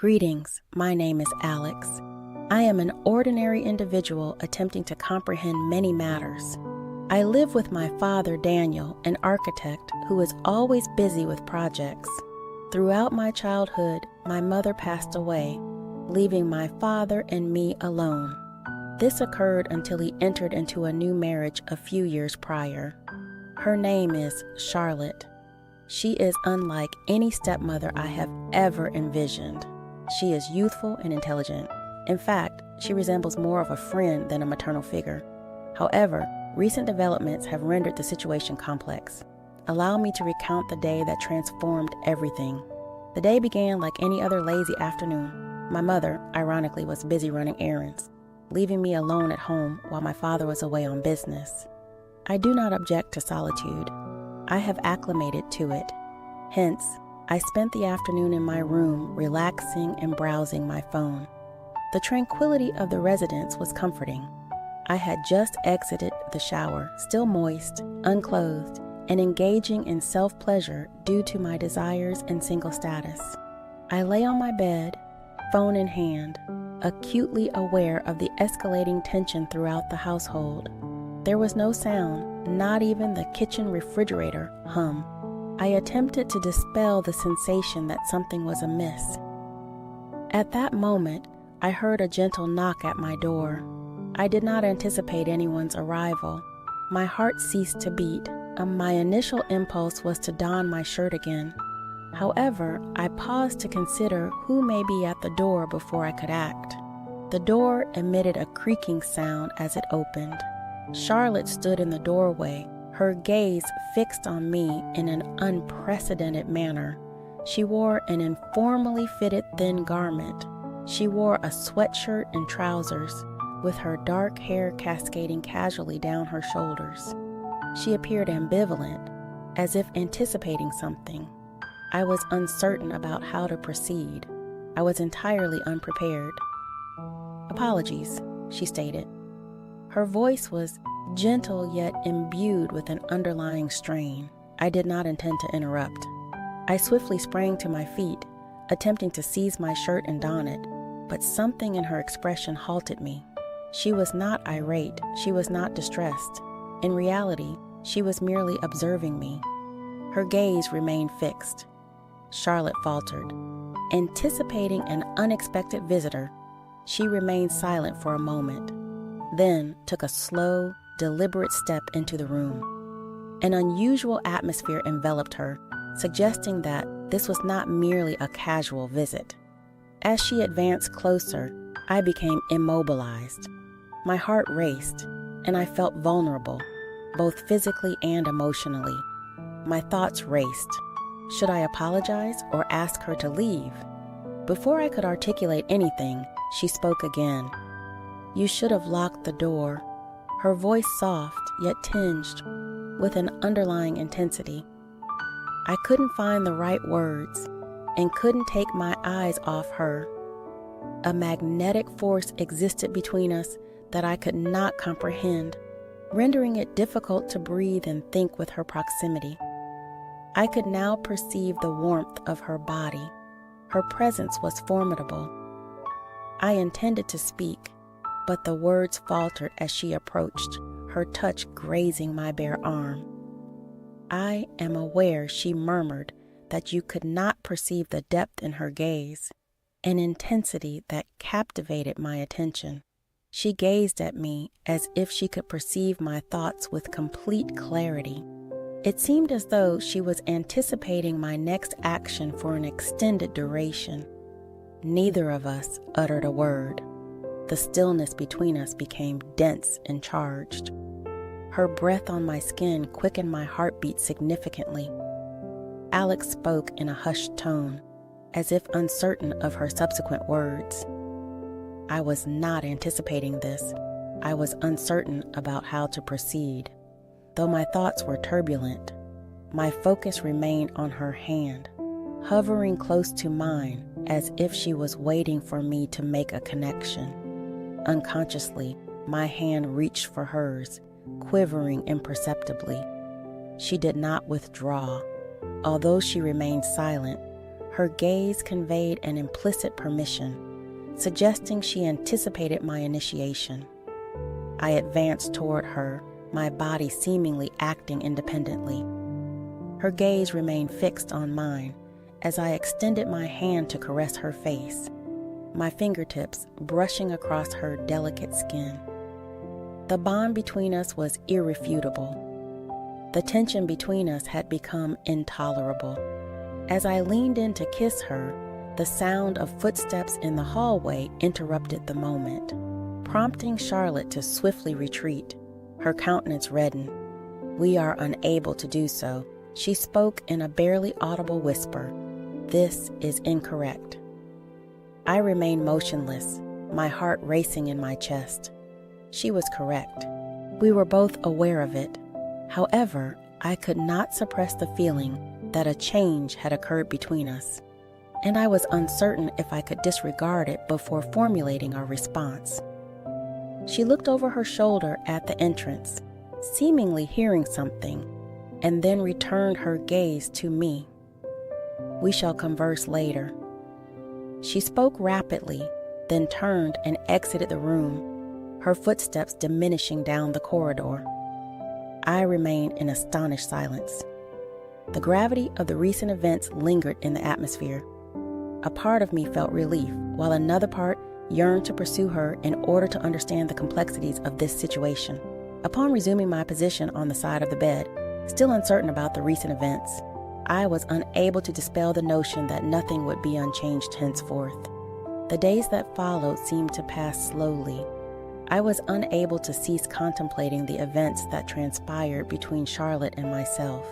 Greetings, my name is Alex. I am an ordinary individual attempting to comprehend many matters. I live with my father, Daniel, an architect who is always busy with projects. Throughout my childhood, my mother passed away, leaving my father and me alone. This occurred until he entered into a new marriage a few years prior. Her name is Charlotte. She is unlike any stepmother I have ever envisioned. She is youthful and intelligent. In fact, she resembles more of a friend than a maternal figure. However, recent developments have rendered the situation complex. Allow me to recount the day that transformed everything. The day began like any other lazy afternoon. My mother, ironically, was busy running errands, leaving me alone at home while my father was away on business. I do not object to solitude. I have acclimated to it. Hence, I spent the afternoon in my room relaxing and browsing my phone. The tranquility of the residence was comforting. I had just exited the shower, still moist, unclothed, and engaging in self-pleasure due to my desires and single status. I lay on my bed, phone in hand, acutely aware of the escalating tension throughout the household. There was no sound, not even the kitchen refrigerator hum. I attempted to dispel the sensation that something was amiss. At that moment, I heard a gentle knock at my door. I did not anticipate anyone's arrival. My heart ceased to beat. My initial impulse was to don my shirt again. However, I paused to consider who may be at the door before I could act. The door emitted a creaking sound as it opened. Charlotte stood in the doorway, her gaze fixed on me in an unprecedented manner. She wore an informally fitted thin garment. She wore a sweatshirt and trousers, with her dark hair cascading casually down her shoulders. She appeared ambivalent, as if anticipating something. I was uncertain about how to proceed. I was entirely unprepared. "Apologies," she stated. Her voice was gentle yet imbued with an underlying strain. I did not intend to interrupt. I swiftly sprang to my feet, attempting to seize my shirt and don it, but something in her expression halted me. She was not irate, she was not distressed. In reality, she was merely observing me. Her gaze remained fixed. Charlotte faltered. Anticipating an unexpected visitor, she remained silent for a moment, then took a slow, deliberate step into the room. An unusual atmosphere enveloped her, suggesting that this was not merely a casual visit. As she advanced closer, I became immobilized. My heart raced, and I felt vulnerable, both physically and emotionally. My thoughts raced. Should I apologize or ask her to leave? Before I could articulate anything, she spoke again. "You should have locked the door." Her voice soft, yet tinged with an underlying intensity. I couldn't find the right words and couldn't take my eyes off her. A magnetic force existed between us that I could not comprehend, rendering it difficult to breathe and think with her proximity. I could now perceive the warmth of her body. Her presence was formidable. I intended to speak, but the words faltered as she approached, her touch grazing my bare arm. "I am aware," she murmured, "that you could not perceive the depth in her gaze, an intensity that captivated my attention." She gazed at me as if she could perceive my thoughts with complete clarity. It seemed as though she was anticipating my next action for an extended duration. Neither of us uttered a word. The stillness between us became dense and charged. Her breath on my skin quickened my heartbeat significantly. Alex spoke in a hushed tone, as if uncertain of her subsequent words. I was not anticipating this. I was uncertain about how to proceed. Though my thoughts were turbulent, my focus remained on her hand, hovering close to mine as if she was waiting for me to make a connection. Unconsciously, my hand reached for hers, quivering imperceptibly. She did not withdraw. Although she remained silent, Her gaze conveyed an implicit permission, suggesting she anticipated my initiation. I advanced toward her, my body seemingly acting independently. Her gaze remained fixed on mine as I extended my hand to caress her face, my fingertips brushing across her delicate skin. The bond between us was irrefutable. The tension between us had become intolerable. As I leaned in to kiss her, the sound of footsteps in the hallway interrupted the moment, prompting Charlotte to swiftly retreat. Her countenance reddened. "We are unable to do so," she spoke in a barely audible whisper. "This is incorrect." I remained motionless, my heart racing in my chest. She was correct. We were both aware of it. However, I could not suppress the feeling that a change had occurred between us, and I was uncertain if I could disregard it before formulating a response. She looked over her shoulder at the entrance, seemingly hearing something, and then returned her gaze to me. "We shall converse later." She spoke rapidly, then turned and exited the room, her footsteps diminishing down the corridor. I remained in astonished silence. The gravity of the recent events lingered in the atmosphere. A part of me felt relief, while another part yearned to pursue her in order to understand the complexities of this situation. Upon resuming my position on the side of the bed, still uncertain about the recent events, I was unable to dispel the notion that nothing would be unchanged henceforth. The days that followed seemed to pass slowly. I was unable to cease contemplating the events that transpired between Charlotte and myself.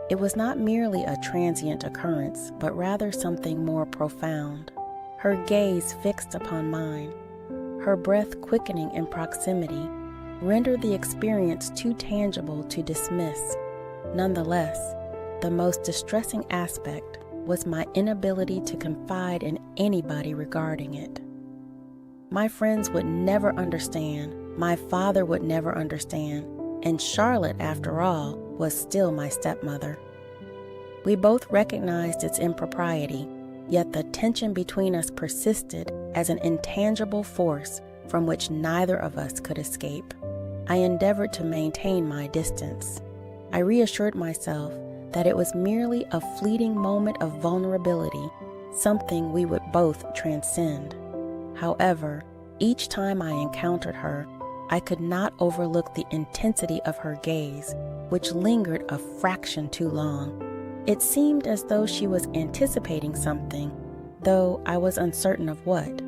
It was not merely a transient occurrence, but rather something more profound. Her gaze fixed upon mine, her breath quickening in proximity, rendered the experience too tangible to dismiss. Nonetheless, the most distressing aspect was my inability to confide in anybody regarding it. My friends would never understand, my father would never understand, and Charlotte, after all, was still my stepmother. We both recognized its impropriety, yet the tension between us persisted as an intangible force from which neither of us could escape. I endeavored to maintain my distance. I reassured myself that it was merely a fleeting moment of vulnerability, something we would both transcend. However, each time I encountered her, I could not overlook the intensity of her gaze, which lingered a fraction too long. It seemed as though she was anticipating something, though I was uncertain of what.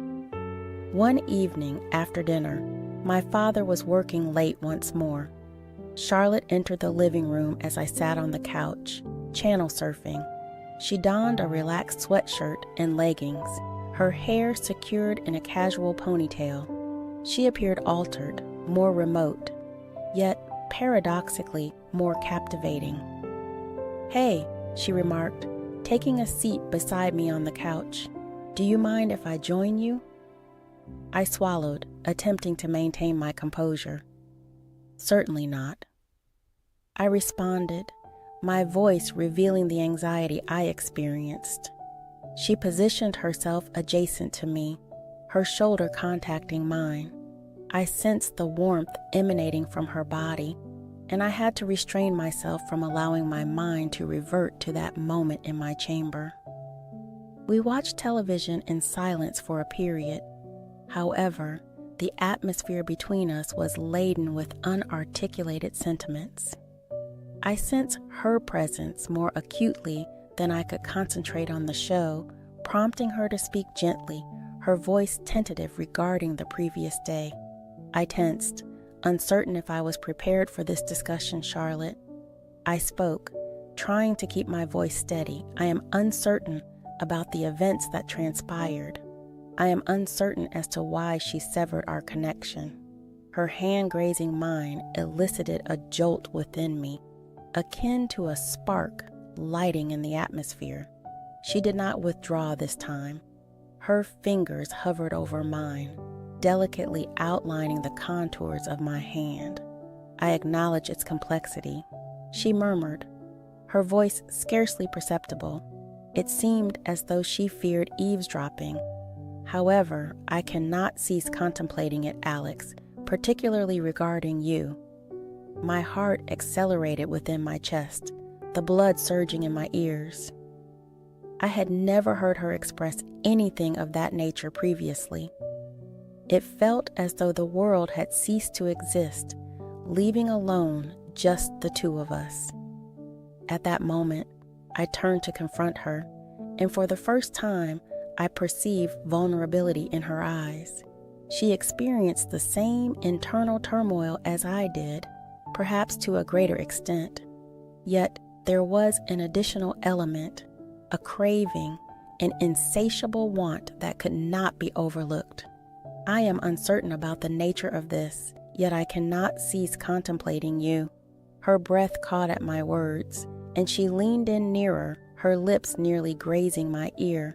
One evening after dinner, my father was working late once more. Charlotte entered the living room as I sat on the couch, channel surfing. She donned a relaxed sweatshirt and leggings, her hair secured in a casual ponytail. She appeared altered, more remote, yet paradoxically more captivating. "Hey," she remarked, taking a seat beside me on the couch. "Do you mind if I join you?" I swallowed, attempting to maintain my composure. "Certainly not." I responded, my voice revealing the anxiety I experienced. She positioned herself adjacent to me, her shoulder contacting mine. I sensed the warmth emanating from her body, and I had to restrain myself from allowing my mind to revert to that moment in my chamber. We watched television in silence for a period. However, the atmosphere between us was laden with unarticulated sentiments. I sensed her presence more acutely than I could concentrate on the show, prompting her to speak gently, her voice tentative regarding the previous day. I tensed, uncertain if I was prepared for this discussion, Charlotte. I spoke, trying to keep my voice steady. "I am uncertain about the events that transpired. I am uncertain as to why she severed our connection." Her hand grazing mine elicited a jolt within me, akin to a spark lighting in the atmosphere. She did not withdraw this time. Her fingers hovered over mine, delicately outlining the contours of my hand. I acknowledged its complexity. She murmured, her voice scarcely perceptible, It seemed as though she feared eavesdropping. However, I cannot cease contemplating it, Alex, particularly regarding you. My heart accelerated within my chest, the blood surging in my ears. I had never heard her express anything of that nature previously. It felt as though the world had ceased to exist, leaving alone just the two of us. At that moment, I turned to confront her, and for the first time, I perceived vulnerability in her eyes. She experienced the same internal turmoil as I did, perhaps to a greater extent. Yet there was an additional element, a craving, an insatiable want that could not be overlooked. I am uncertain about the nature of this, yet I cannot cease contemplating you. Her breath caught at my words, and she leaned in nearer, her lips nearly grazing my ear.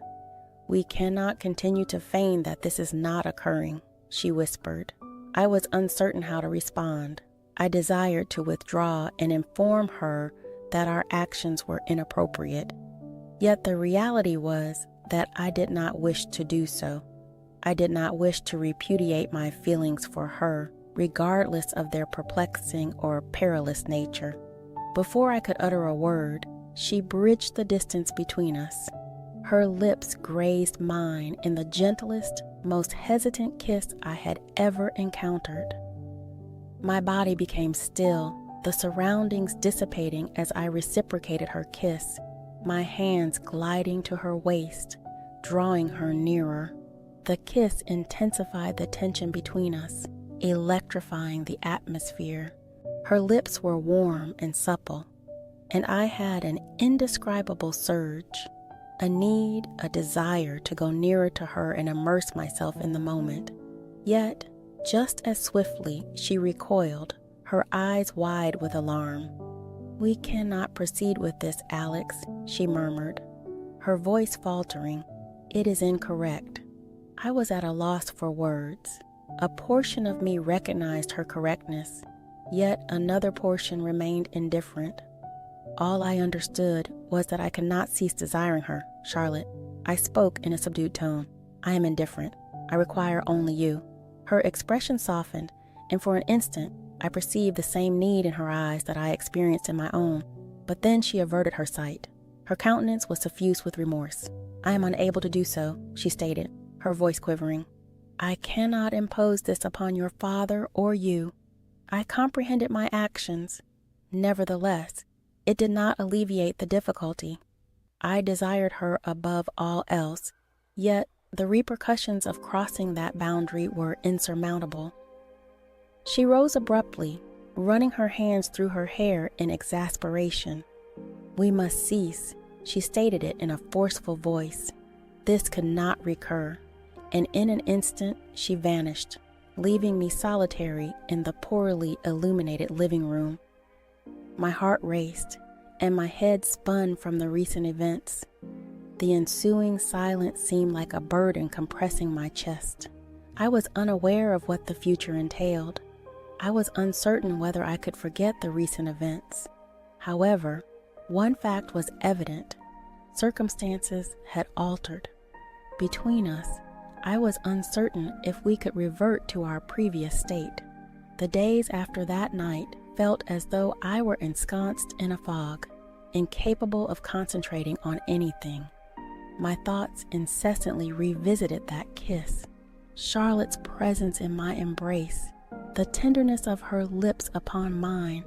"We cannot continue to feign that this is not occurring," she whispered. I was uncertain how to respond. I desired to withdraw and inform her that our actions were inappropriate. Yet the reality was that I did not wish to do so. I did not wish to repudiate my feelings for her, regardless of their perplexing or perilous nature. Before I could utter a word, she bridged the distance between us. Her lips grazed mine in the gentlest, most hesitant kiss I had ever encountered. My body became still, the surroundings dissipating as I reciprocated her kiss, my hands gliding to her waist, drawing her nearer. The kiss intensified the tension between us, electrifying the atmosphere. Her lips were warm and supple, and I had an indescribable surge, a need, a desire to go nearer to her and immerse myself in the moment. Yet, just as swiftly, she recoiled, her eyes wide with alarm. "We cannot proceed with this, Alex," she murmured, her voice faltering. "It is incorrect." I was at a loss for words. A portion of me recognized her correctness, yet another portion remained indifferent. All I understood was that I could not cease desiring her, Charlotte. I spoke in a subdued tone. "I am indifferent. I require only you." Her expression softened, and for an instant, I perceived the same need in her eyes that I experienced in my own. But then she averted her sight. Her countenance was suffused with remorse. "I am unable to do so," she stated, her voice quivering. "I cannot impose this upon your father or you. I comprehended my actions. Nevertheless, it did not alleviate the difficulty. I desired her above all else, yet the repercussions of crossing that boundary were insurmountable." She rose abruptly, running her hands through her hair in exasperation. "We must cease," she stated it in a forceful voice. "This could not recur." And in an instant she vanished, leaving me solitary in the poorly illuminated living room. My heart raced, and my head spun from the recent events. The ensuing silence seemed like a burden compressing my chest. I was unaware of what the future entailed. I was uncertain whether I could forget the recent events. However, one fact was evident. Circumstances had altered. Between us, I was uncertain if we could revert to our previous state. The days after that night felt as though I were ensconced in a fog, incapable of concentrating on anything. My thoughts incessantly revisited that kiss, Charlotte's presence in my embrace, the tenderness of her lips upon mine,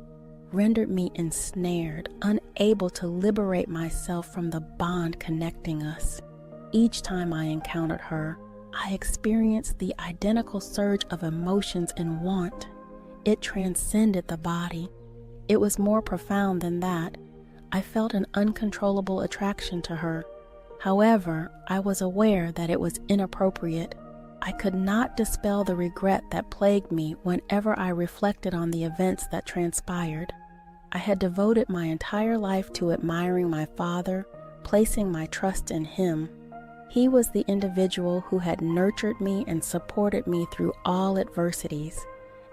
rendered me ensnared, unable to liberate myself from the bond connecting us. Each time I encountered her, I experienced the identical surge of emotions and want. It transcended the body. It was more profound than that. I felt an uncontrollable attraction to her. However, I was aware that it was inappropriate. I could not dispel the regret that plagued me whenever I reflected on the events that transpired. I had devoted my entire life to admiring my father, placing my trust in him. He was the individual who had nurtured me and supported me through all adversities,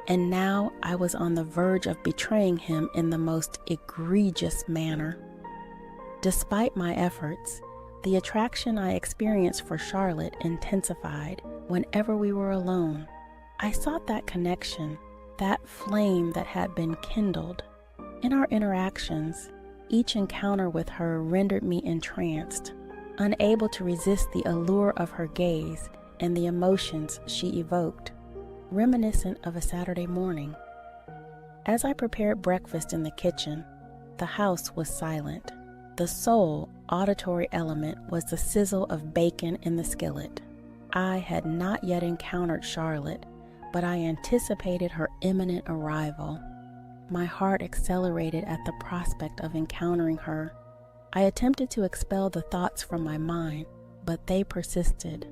and now I was on the verge of betraying him in the most egregious manner. Despite my efforts, The attraction I experienced for Charlotte intensified whenever we were alone. I sought that connection, that flame that had been kindled. In our interactions, each encounter with her rendered me entranced, unable to resist the allure of her gaze and the emotions she evoked, reminiscent of a Saturday morning. As I prepared breakfast in the kitchen, the house was silent. The sole auditory element was the sizzle of bacon in the skillet. I had not yet encountered Charlotte, but I anticipated her imminent arrival. My heart accelerated at the prospect of encountering her. I attempted to expel the thoughts from my mind, but they persisted.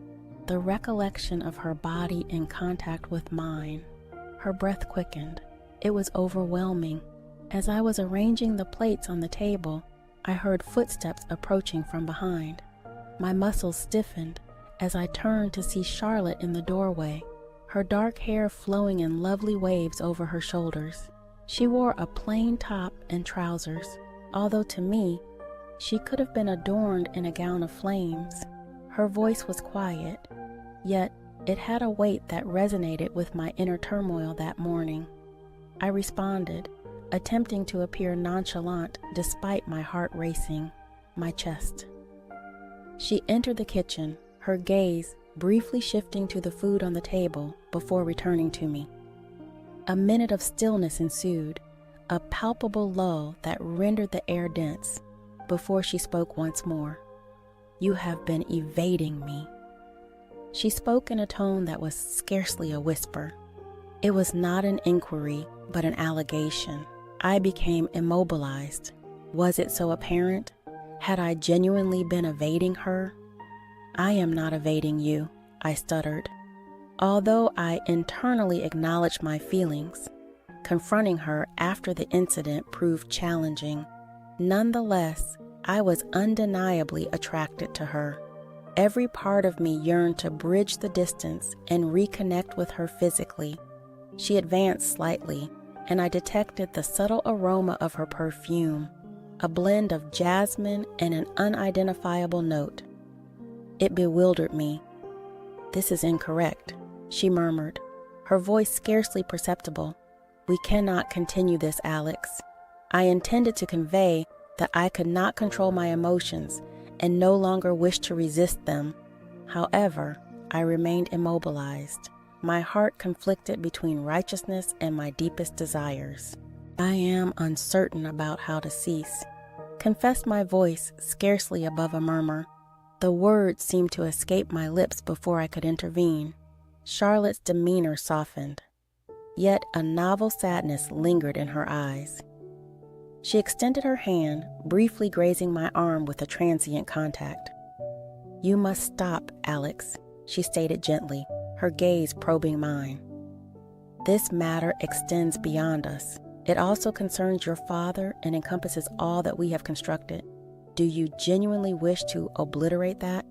The recollection of her body in contact with mine. Her breath quickened. It was overwhelming. As I was arranging the plates on the table, I heard footsteps approaching from behind. My muscles stiffened as I turned to see Charlotte in the doorway, her dark hair flowing in lovely waves over her shoulders. She wore a plain top and trousers, although to me, she could have been adorned in a gown of flames. Her voice was quiet, yet it had a weight that resonated with my inner turmoil that morning. I responded, attempting to appear nonchalant despite my heart racing, my chest. She entered the kitchen, her gaze briefly shifting to the food on the table before returning to me. A minute of stillness ensued, a palpable lull that rendered the air dense, before she spoke once more. "You have been evading me." She spoke in a tone that was scarcely a whisper. It was not an inquiry, but an allegation. I became immobilized. Was it so apparent? Had I genuinely been evading her? "I am not evading you," I stuttered. Although I internally acknowledged my feelings, confronting her after the incident proved challenging. Nonetheless, I was undeniably attracted to her. Every part of me yearned to bridge the distance and reconnect with her physically. She advanced slightly, and I detected the subtle aroma of her perfume, a blend of jasmine and an unidentifiable note. It bewildered me. "This is incorrect," she murmured, her voice scarcely perceptible. "We cannot continue this, Alex." I intended to convey that I could not control my emotions and no longer wished to resist them. However, I remained immobilized, my heart conflicted between righteousness and my deepest desires. "I am uncertain about how to cease," confessed my voice scarcely above a murmur. The words seemed to escape my lips before I could intervene. Charlotte's demeanor softened, yet a novel sadness lingered in her eyes. She extended her hand, briefly grazing my arm with a transient contact. "You must stop, Alex," she stated gently, her gaze probing mine. "This matter extends beyond us. It also concerns your father and encompasses all that we have constructed. Do you genuinely wish to obliterate that?"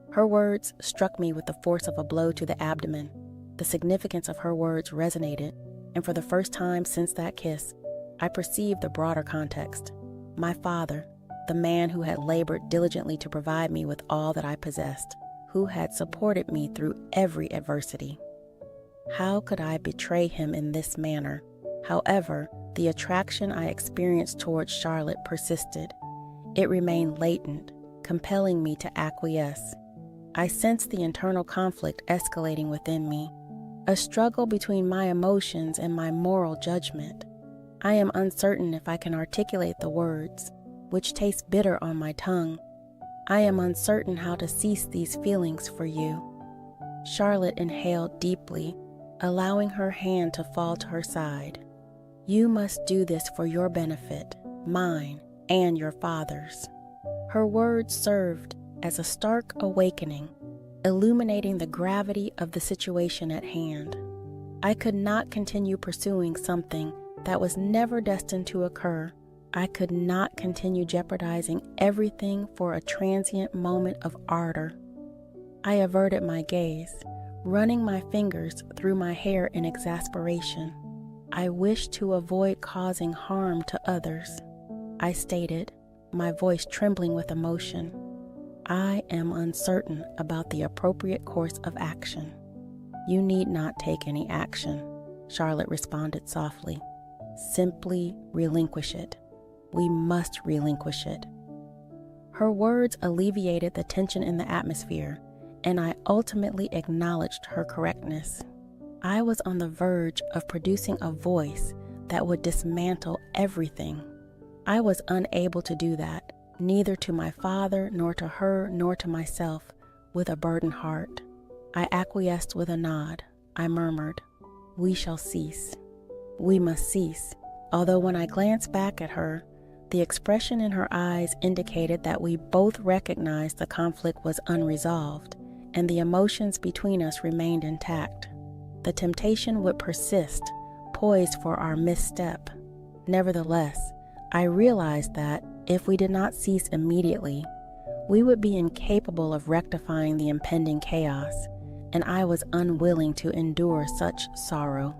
Her words struck me with the force of a blow to the abdomen. The significance of her words resonated, and for the first time since that kiss, I perceived the broader context. My father, the man who had labored diligently to provide me with all that I possessed, who had supported me through every adversity. How could I betray him in this manner? However, the attraction I experienced towards Charlotte persisted. It remained latent, compelling me to acquiesce. I sensed the internal conflict escalating within me, a struggle between my emotions and my moral judgment. I am uncertain if I can articulate the words, which taste bitter on my tongue. I am uncertain how to cease these feelings for you. Charlotte inhaled deeply, allowing her hand to fall to her side. "You must do this for your benefit, mine, and your father's." Her words served as a stark awakening, illuminating the gravity of the situation at hand. I could not continue pursuing something that was never destined to occur. I could not continue jeopardizing everything for a transient moment of ardor. I averted my gaze, running my fingers through my hair in exasperation. I wished to avoid causing harm to others. I stated, my voice trembling with emotion. I am uncertain about the appropriate course of action." "You need not take any action," Charlotte responded softly. "Simply relinquish it. We must relinquish it." Her words alleviated the tension in the atmosphere, and I ultimately acknowledged her correctness. I was on the verge of producing a voice that would dismantle everything. I was unable to do that, neither to my father, nor to her, nor to myself, with a burdened heart. I acquiesced with a nod. I murmured, "We shall cease. We must cease." Although when I glanced back at her, the expression in her eyes indicated that we both recognized the conflict was unresolved, and the emotions between us remained intact. The temptation would persist, poised for our misstep. Nevertheless, I realized that if we did not cease immediately, we would be incapable of rectifying the impending chaos, and I was unwilling to endure such sorrow.